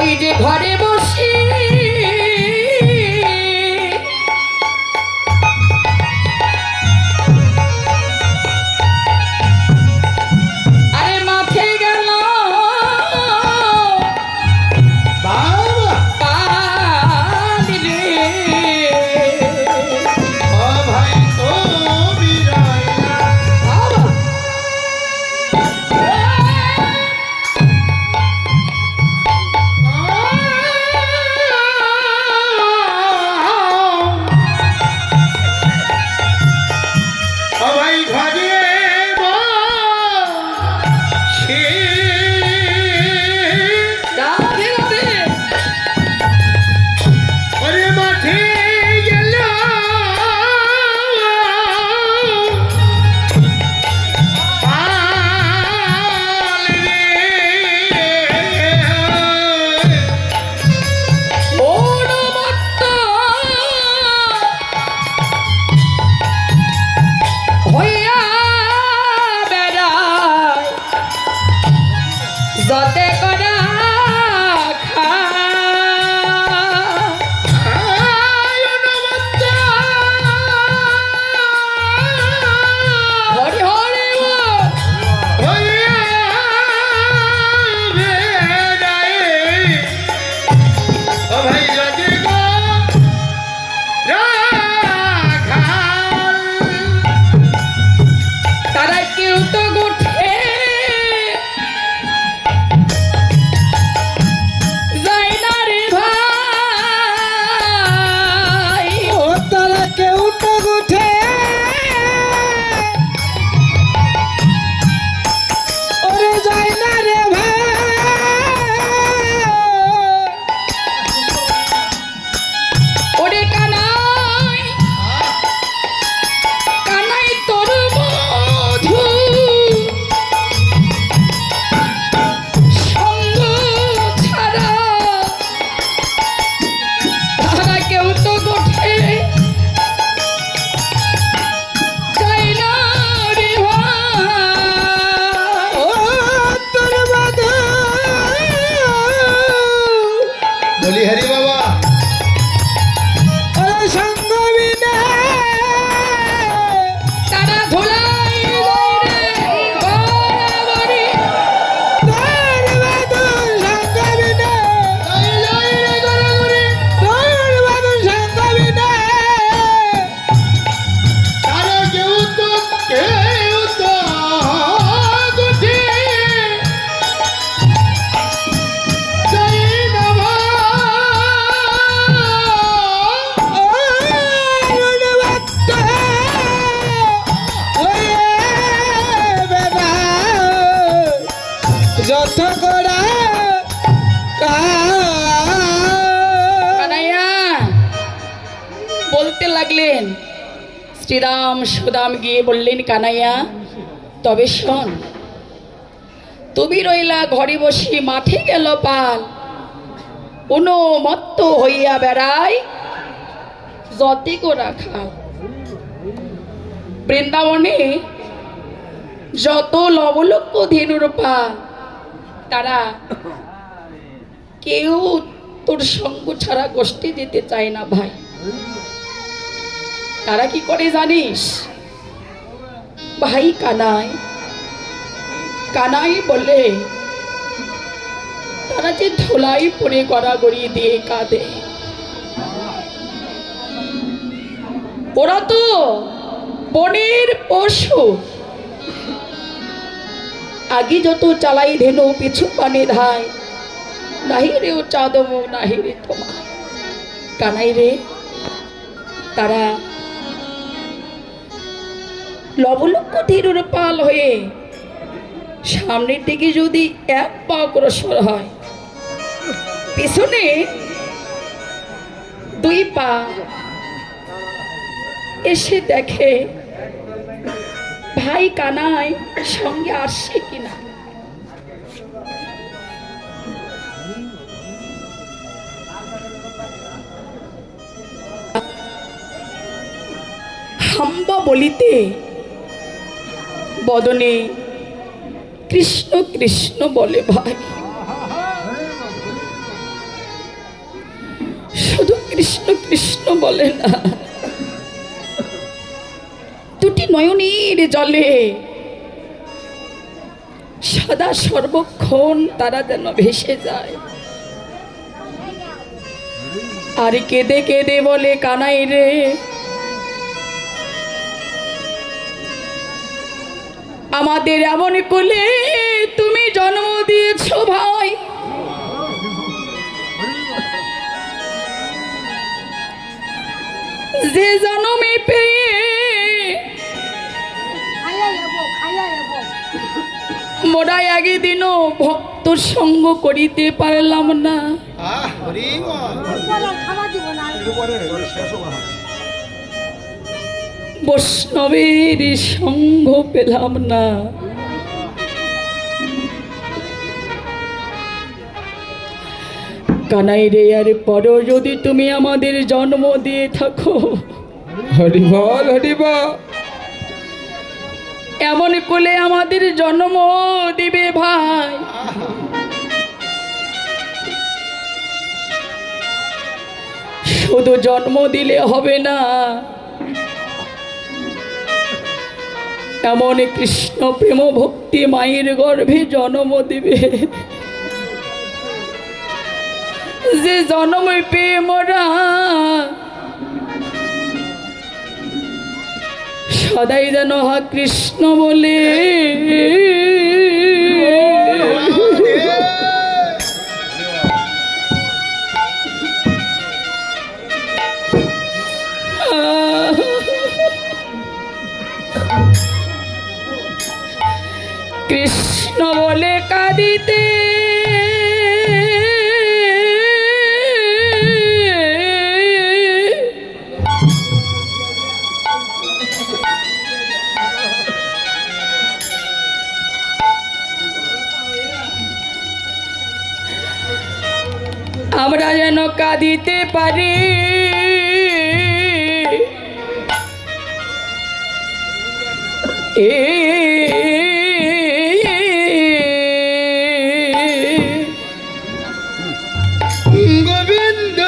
ওই যে ঘরে বসে আরে মাঠে গেল পানি রে ও ভাই তুমি রাইলা ও ভাই ঘরে বসে রাধে রাধে ওরে মাঠে গেল পাল রে মনোমত্ত হইয়া বেড়ায় যতে করা হরি হরি বল। ও ভাই রাধে গো রাখাল তারা কেউ তো গোঠে যায় না রে ভাই ও তারা কেউ তো উঠে ওরে যায় না রে ভাই ওরে কানাই কানাই তোর মধু সঙ্গ ছাড়া তারা কেউ তো গোঠে যায় না রে ভাই ও তোর বাধা বলি হরি বাবা ওরে সঙ্গ বিনা তারা ধুলাই রে বরাবরি তোর বাধা সঙ্গ বিনা তোর বাধা সঙ্গ বিনা তারা কেউ তো গুঠে যাই না যত করা কানাইয়া বলতে লাগলেন শ্রীরাম সুদাম গিয়ে বললেন কানাইয়া তবে শোন তুমি রইলা ঘরে বসে মাঠে গেল পাল উন্মত্ত হইয়া বেড়াই যতে কো রাখা বৃন্দাবনে যত লবলক্ষ ধেনুর পাল তারা কেউ তোর সঙ্গ ছাড়া গোষ্ঠী যেতে চায় না ভাই তারা কি করে জানিস ভাই কানাই কানাই বলে তারা যে ধোলাই পরে গড়াগড়ি দিয়ে কাঁদে ওরা তো বনের পশু আগে যত চালাই ধেনু পিছু পানে ধায় নাহি রে ও চাঁদম নাহি রে তোমার কানাই রে তারা লবলক্ষ ধীরুর পাল হয়ে সামনের দিকে যদি এক পা অগ্রসর হয় পিছনে দুই পা এসে দেখে ভাই কানাই সঙ্গে আসছে কিনা হাম্বা বলিতে বদনে কৃষ্ণ কৃষ্ণ বলে ভাই কৃষ্ণ কৃষ্ণ বলে না, দুটি নয়নের জলে সদা সর্বক্ষণ তারা যেন ভেসে যায়। আর কেঁদে কেঁদে বলে, কানাই রে, আমাদের এমন কোলে তুমি জন্ম দিয়েছ ভাই, যে জন্মে পেয়ে মোরা একদিনও ভক্ত সঙ্গ করিতে পারলাম না। বৈষ্ণবের সঙ্গ পেলাম না। কানাই রে, আর পরও যদি তুমি আমাদের জন্ম দিয়ে থাকো, হরি বল, হরি বল। এমন কোলে আমাদের জন্ম দিবে ভাই, শুধু জন্ম দিলে হবে না, এমন কৃষ্ণ প্রেম ভক্তি মায়ের গর্ভে জন্ম দিবে, যে জন্ম পেয়ে মোরা সদাই যেন হা কৃষ্ণ বলে। কৃষ্ণ বলে কাঁদিতে আমরা যেন কাঁদিতে পারি, গোবিন্দ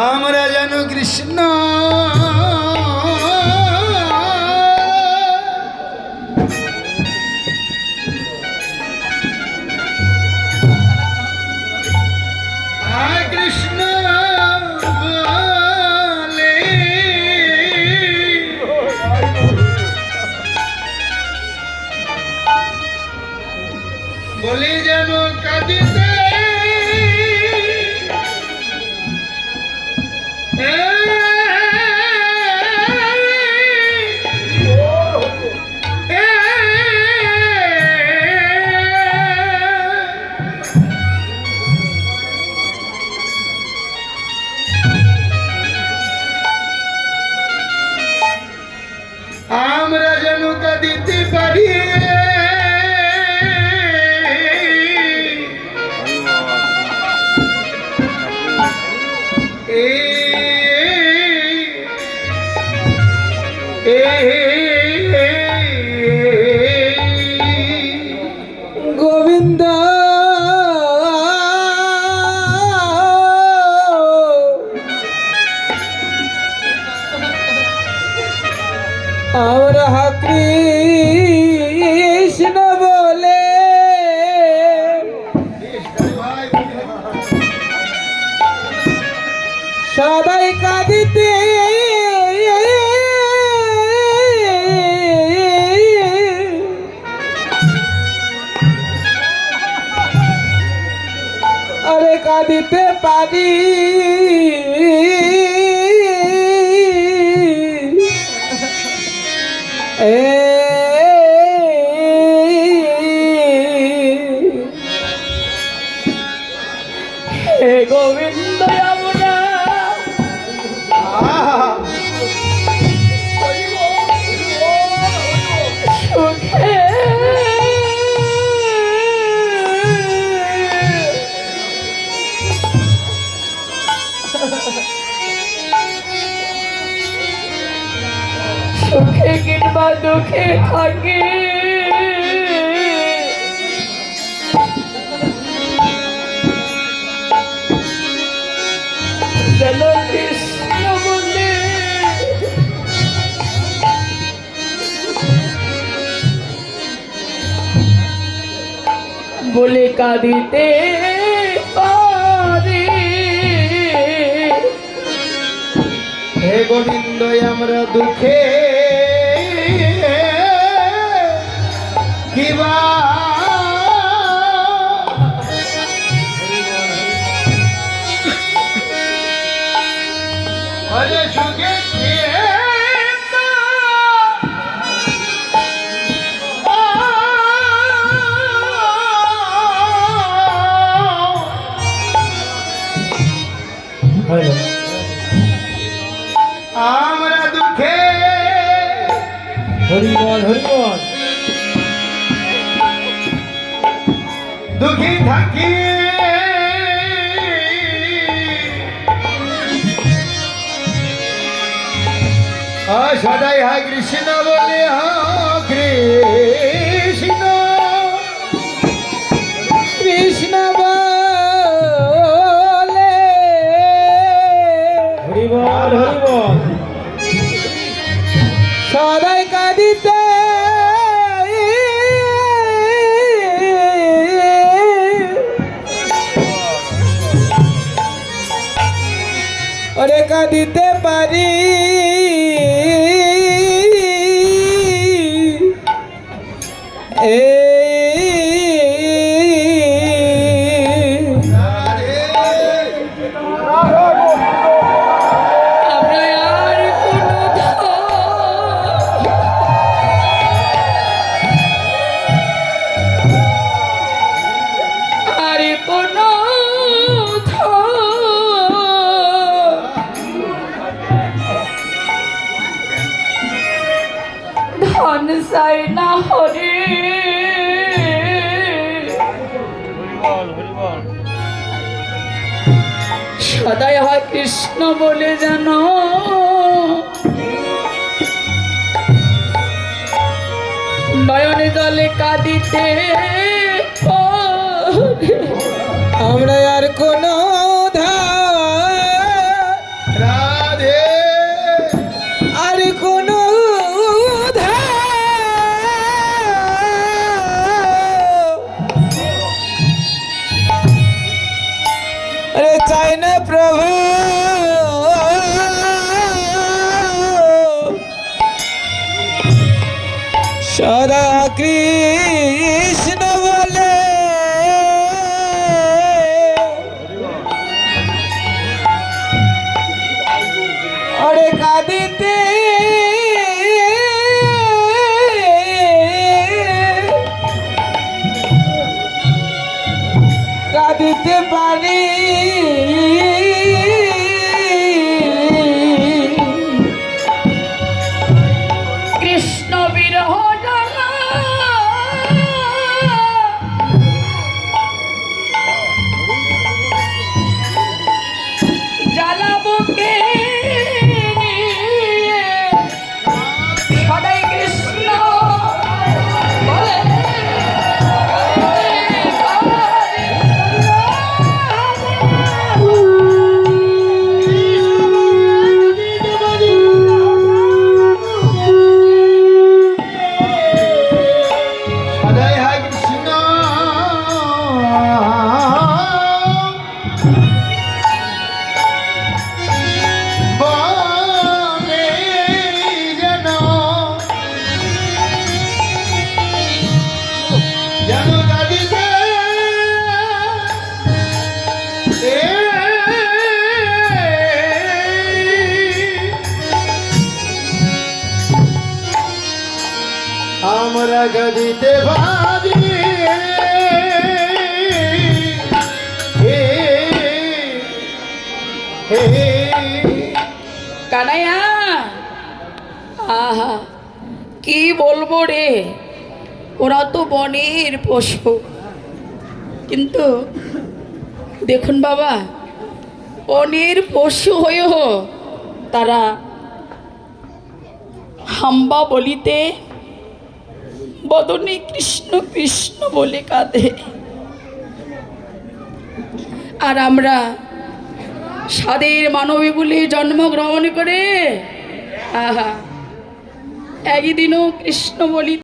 আমরা যেন কৃষ্ণ কৃষ্ণ বলে, বলি যেন কাঁদিতে আমরা যেন কাঁদিতে পারি, গোবিন্দ আমরা কৃষ্ণ বলে সদাই কাঁদিতে আরে কাঁদিতে পারি, হে গোবিন্দ আমরা সুখে দুঃখে থাকে যেন কৃষ্ণ বলে কাঁদিতে পারে। হে গোবিন্দ আমরা দুঃখে কিবা আরে সুখে আমরা দুঃখে হরিবল হরিবল দুঃখী থাকি সদাই হা কৃষ্ণ বলে কৃষ্ণ কৃষ্ণ বলে হরিবল হরিবল সদাই কাঁদিতে ওরে কাঁদিতে পারি ধন চাই না হরে সদাই হয় কৃষ্ণ বলে জানো নয়নে জলে কাঁদিতে আমরা আর কোনো রাধে আর কোনো अरे चाय न प्रभु सदा कृष्ण बोले अरे कादिते কাঁদিতে পারি কৃষ্ণ বিরহ জ্বালাবো কে সদাই কৃষ্ণ বলে আমরা গদিতে বাজি কানাইয়া আহা কি বলবো রে ওরা তো বনের পশু কিন্তু দেখুন বাবা বনের পশু হয়েও তারা হাম্বা বলিতে বদনে কৃষ্ণ কৃষ্ণ বলে কাঁদে। আর আমরা স্বাদের মানবী বলে জন্মগ্রহণ করে আহা একদিনও কৃষ্ণ বলি